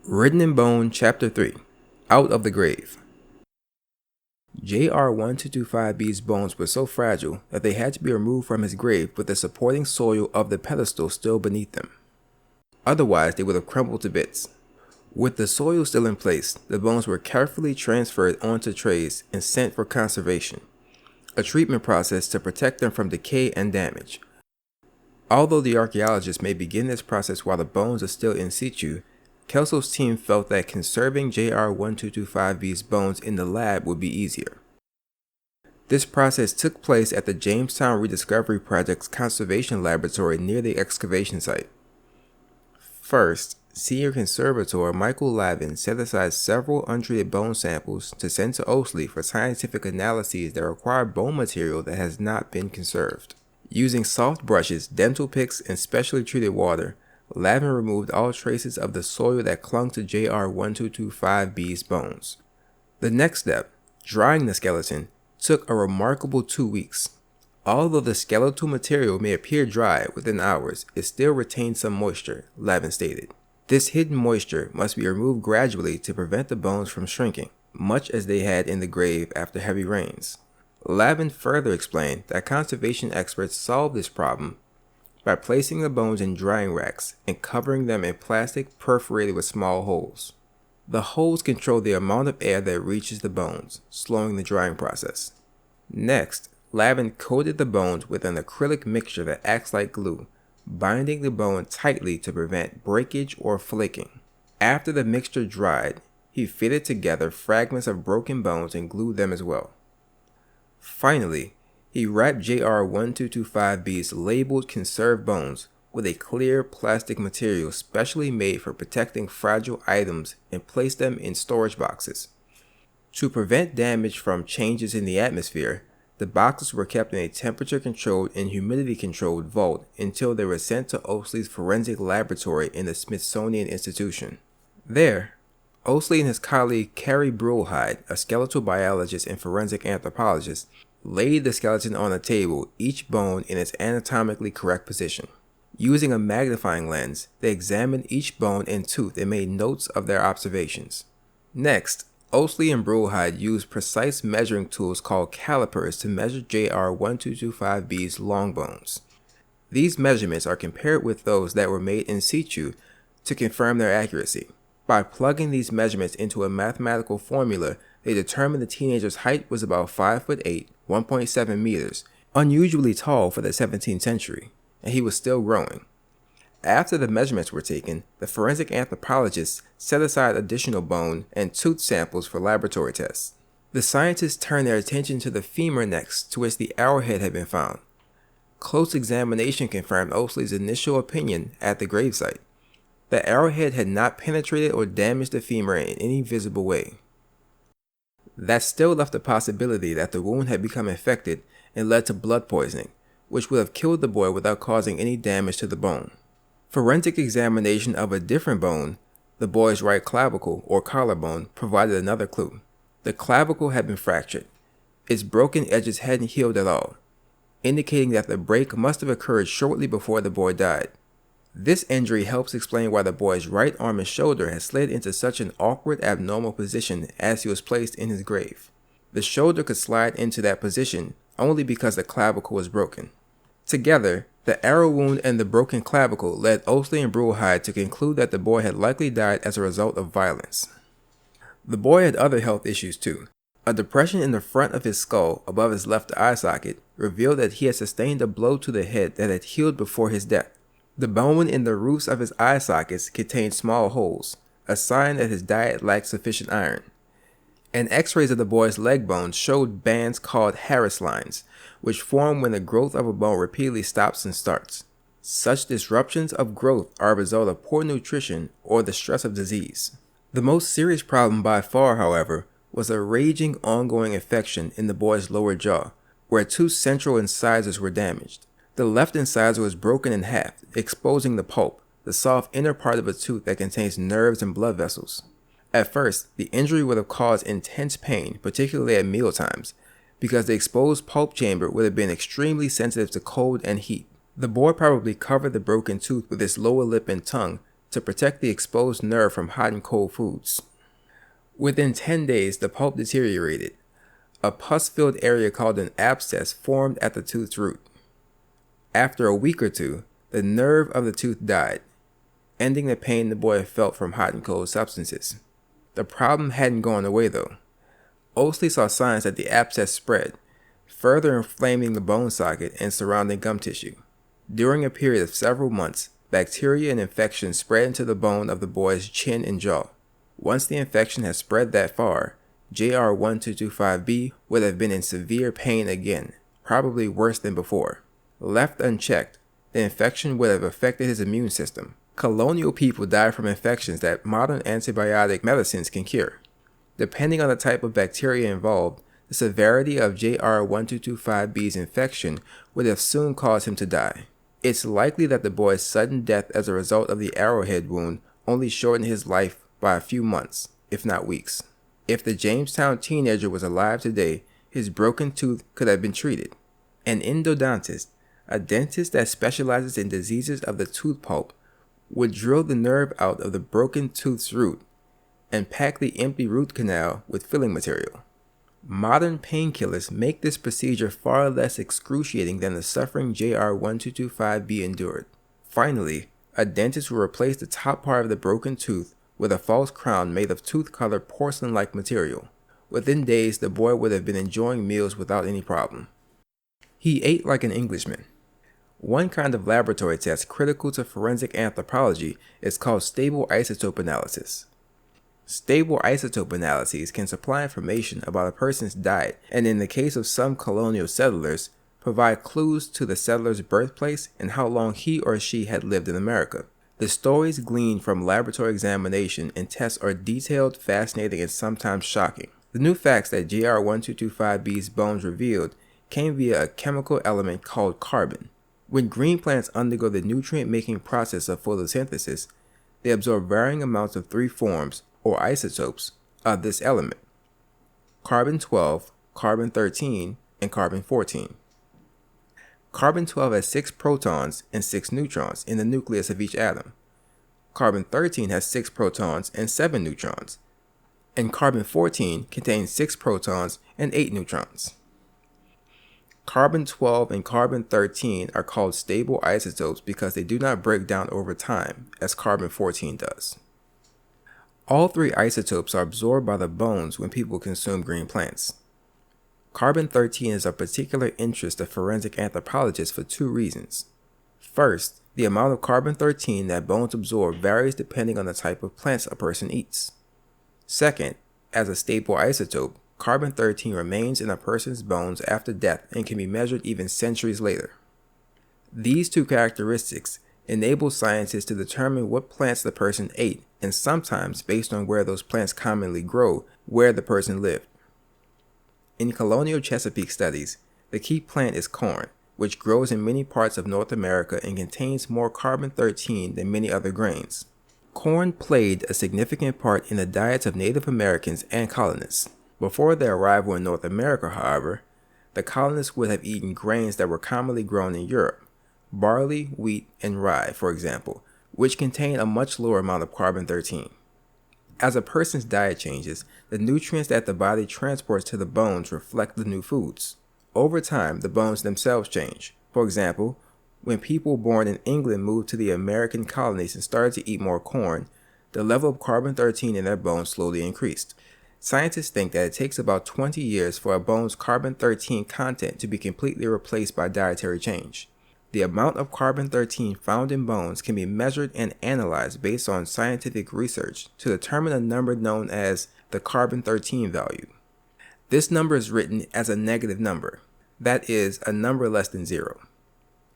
Written in Bone, Chapter 3, Out of the Grave. JR-1225B's bones were so fragile that they had to be removed from his grave with the supporting soil of the pedestal still beneath them. Otherwise, they would have crumbled to bits. With the soil still in place, the bones were carefully transferred onto trays and sent for conservation, a treatment process to protect them from decay and damage. Although the archaeologists may begin this process while the bones are still in situ, Kelso's team felt that conserving JR-1225B's bones in the lab would be easier. This process took place at the Jamestown Rediscovery Project's conservation laboratory near the excavation site. First, senior conservator Michael Lavin set aside several untreated bone samples to send to Osley for scientific analyses that require bone material that has not been conserved. Using soft brushes, dental picks, and specially treated water, Lavin removed all traces of the soil that clung to JR-1225B's bones. The next step, drying the skeleton, took a remarkable 2 weeks. Although the skeletal material may appear dry within hours, it still retained some moisture, Lavin stated. This hidden moisture must be removed gradually to prevent the bones from shrinking, much as they had in the grave after heavy rains. Lavin further explained that conservation experts solved this problem by placing the bones in drying racks and covering them in plastic perforated with small holes. The holes control the amount of air that reaches the bones, slowing the drying process. Next, Lavin coated the bones with an acrylic mixture that acts like glue, binding the bone tightly to prevent breakage or flaking. After the mixture dried, he fitted together fragments of broken bones and glued them as well. Finally, he wrapped JR-1225B's labeled conserved bones with a clear plastic material specially made for protecting fragile items and placed them in storage boxes. To prevent damage from changes in the atmosphere, the boxes were kept in a temperature-controlled and humidity-controlled vault until they were sent to Osley's forensic laboratory in the Smithsonian Institution. There, Osley and his colleague Carrie Brulhide, a skeletal biologist and forensic anthropologist, laid the skeleton on a table, each bone in its anatomically correct position. Using a magnifying lens, they examined each bone and tooth and made notes of their observations. Next, Osley and Brulhide used precise measuring tools called calipers to measure JR-1225B's long bones. These measurements are compared with those that were made in situ to confirm their accuracy. By plugging these measurements into a mathematical formula, they determined the teenager's height was about 5'8", 1.7 meters, unusually tall for the 17th century, and he was still growing. After the measurements were taken, the forensic anthropologists set aside additional bone and tooth samples for laboratory tests. The scientists turned their attention to the femur next, to which the arrowhead had been found. Close examination confirmed Osley's initial opinion at the gravesite. The arrowhead had not penetrated or damaged the femur in any visible way. That still left the possibility that the wound had become infected and led to blood poisoning, which would have killed the boy without causing any damage to the bone. Forensic examination of a different bone, the boy's right clavicle or collarbone, provided another clue. The clavicle had been fractured. Its broken edges hadn't healed at all, indicating that the break must have occurred shortly before the boy died. This injury helps explain why the boy's right arm and shoulder had slid into such an awkward, abnormal position as he was placed in his grave. The shoulder could slide into that position only because the clavicle was broken. Together, the arrow wound and the broken clavicle led Osley and Brulhide to conclude that the boy had likely died as a result of violence. The boy had other health issues too. A depression in the front of his skull above his left eye socket revealed that he had sustained a blow to the head that had healed before his death. The bone in the roofs of his eye sockets contained small holes, a sign that his diet lacked sufficient iron. And x-rays of the boy's leg bones showed bands called Harris lines, which form when the growth of a bone repeatedly stops and starts. Such disruptions of growth are a result of poor nutrition or the stress of disease. The most serious problem by far, however, was a raging ongoing infection in the boy's lower jaw, where two central incisors were damaged. The left incisor was broken in half, exposing the pulp, the soft inner part of a tooth that contains nerves and blood vessels. At first, the injury would have caused intense pain, particularly at mealtimes, because the exposed pulp chamber would have been extremely sensitive to cold and heat. The boy probably covered the broken tooth with his lower lip and tongue to protect the exposed nerve from hot and cold foods. Within 10 days, the pulp deteriorated. A pus-filled area called an abscess formed at the tooth's root. After a week or two, the nerve of the tooth died, ending the pain the boy felt from hot and cold substances. The problem hadn't gone away though. Oasley saw signs that the abscess spread, further inflaming the bone socket and surrounding gum tissue. During a period of several months, bacteria and infection spread into the bone of the boy's chin and jaw. Once the infection had spread that far, JR1225B would have been in severe pain again, probably worse than before. Left unchecked, the infection would have affected his immune system. Colonial people die from infections that modern antibiotic medicines can cure. Depending on the type of bacteria involved, the severity of JR1225B's infection would have soon caused him to die. It's likely that the boy's sudden death as a result of the arrowhead wound only shortened his life by a few months, if not weeks. If the Jamestown teenager was alive today, his broken tooth could have been treated. An endodontist, a dentist that specializes in diseases of the tooth pulp, would drill the nerve out of the broken tooth's root and pack the empty root canal with filling material. Modern painkillers make this procedure far less excruciating than the suffering JR1225B endured. Finally, a dentist will replace the top part of the broken tooth with a false crown made of tooth-colored porcelain-like material. Within days, the boy would have been enjoying meals without any problem. He ate like an Englishman. One kind of laboratory test critical to forensic anthropology is called stable isotope analysis. Stable isotope analyses can supply information about a person's diet and, in the case of some colonial settlers, provide clues to the settler's birthplace and how long he or she had lived in America. The stories gleaned from laboratory examination and tests are detailed, fascinating, and sometimes shocking. The new facts that JR1225B's bones revealed came via a chemical element called carbon. When green plants undergo the nutrient-making process of photosynthesis, they absorb varying amounts of three forms, or isotopes, of this element: carbon-12, carbon-13, and carbon-14. Carbon-12 has 6 protons and 6 neutrons in the nucleus of each atom. Carbon-13 has 6 protons and 7 neutrons, and carbon-14 contains 6 protons and 8 neutrons. Carbon-12 and carbon-13 are called stable isotopes because they do not break down over time, as carbon-14 does. All 3 isotopes are absorbed by the bones when people consume green plants. Carbon-13 is of particular interest to forensic anthropologists for 2 reasons. First, the amount of carbon-13 that bones absorb varies depending on the type of plants a person eats. Second, as a stable isotope, carbon-13 remains in a person's bones after death and can be measured even centuries later. These 2 characteristics enable scientists to determine what plants the person ate, and sometimes, based on where those plants commonly grow, where the person lived. In colonial Chesapeake studies, the key plant is corn, which grows in many parts of North America and contains more carbon-13 than many other grains. Corn played a significant part in the diets of Native Americans and colonists. Before their arrival in North America, however, the colonists would have eaten grains that were commonly grown in Europe: barley, wheat, and rye, for example, which contain a much lower amount of carbon-13. As a person's diet changes, the nutrients that the body transports to the bones reflect the new foods. Over time, the bones themselves change. For example, when people born in England moved to the American colonies and started to eat more corn, the level of carbon-13 in their bones slowly increased. Scientists think that it takes about 20 years for a bone's carbon-13 content to be completely replaced by dietary change. The amount of carbon-13 found in bones can be measured and analyzed based on scientific research to determine a number known as the carbon-13 value. This number is written as a negative number, that is, a number less than 0.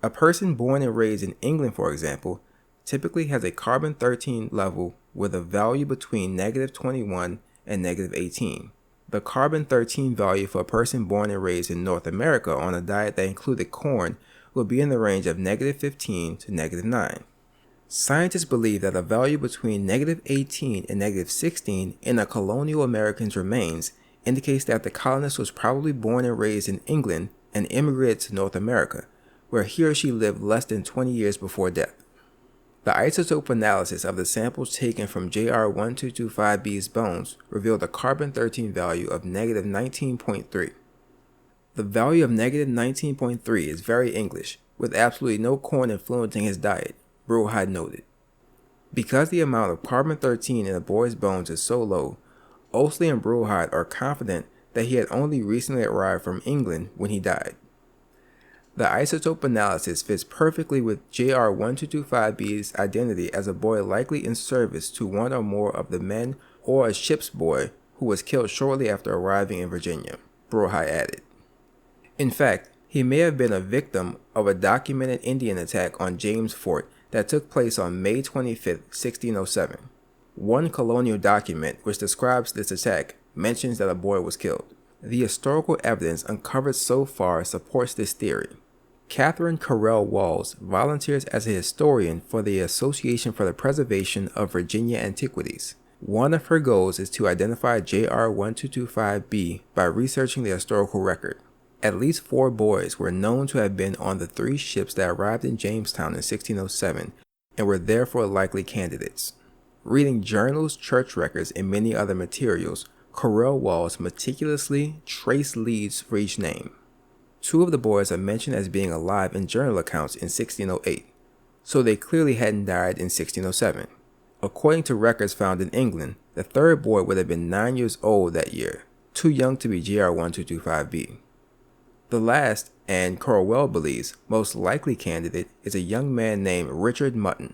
A person born and raised in England, for example, typically has a carbon-13 level with a value between -21 and -18. The carbon-13 value for a person born and raised in North America on a diet that included corn will be in the range of -15 to -9. Scientists believe that a value between -18 and -16 in a colonial American's remains indicates that the colonist was probably born and raised in England and immigrated to North America, where he or she lived less than 20 years before death. The isotope analysis of the samples taken from JR1225B's bones revealed a carbon-13 value of negative 19.3. The value of negative 19.3 is very English, with absolutely no corn influencing his diet, Breuheid noted. Because the amount of carbon-13 in the boy's bones is so low, Ousley and Breuheid are confident that he had only recently arrived from England when he died. The isotope analysis fits perfectly with JR1225B's identity as a boy likely in service to one or more of the men or a ship's boy who was killed shortly after arriving in Virginia, Breuheid added. In fact, he may have been a victim of a documented Indian attack on James Fort that took place on May 25, 1607. One colonial document which describes this attack mentions that a boy was killed. The historical evidence uncovered so far supports this theory. Catherine Carell Walls volunteers as a historian for the Association for the Preservation of Virginia Antiquities. One of her goals is to identify JR1225B by researching the historical record. At least 4 boys were known to have been on the 3 ships that arrived in Jamestown in 1607 and were therefore likely candidates. Reading journals, church records, and many other materials, Carell Walls meticulously traced leads for each name. 2 of the boys are mentioned as being alive in journal accounts in 1608, so they clearly hadn't died in 1607. According to records found in England, the 3rd boy would have been 9 years old that year, too young to be JR1225B. The last, and Corwell believes, most likely candidate is a young man named Richard Mutton.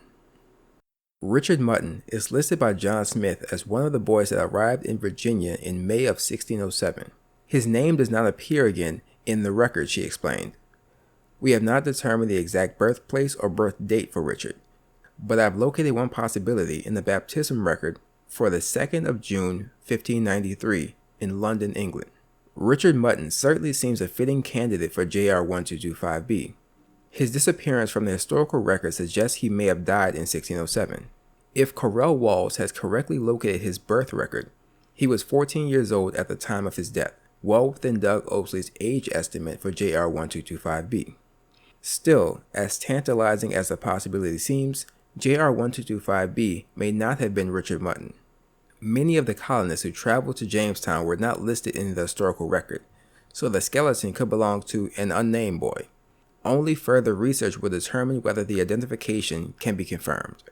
Richard Mutton is listed by John Smith as one of the boys that arrived in Virginia in May of 1607. His name does not appear again in the record, she explained. We have not determined the exact birthplace or birth date for Richard, but I've located one possibility in the baptism record for the 2nd of June, 1593 in London, England. Richard Mutton certainly seems a fitting candidate for JR1225B. His disappearance from the historical record suggests he may have died in 1607. If Carell Walls has correctly located his birth record, he was 14 years old at the time of his death, well within Doug Ousley's age estimate for JR1225B. Still, as tantalizing as the possibility seems, JR1225B may not have been Richard Mutton. Many of the colonists who traveled to Jamestown were not listed in the historical record, so the skeleton could belong to an unnamed boy. Only further research will determine whether the identification can be confirmed.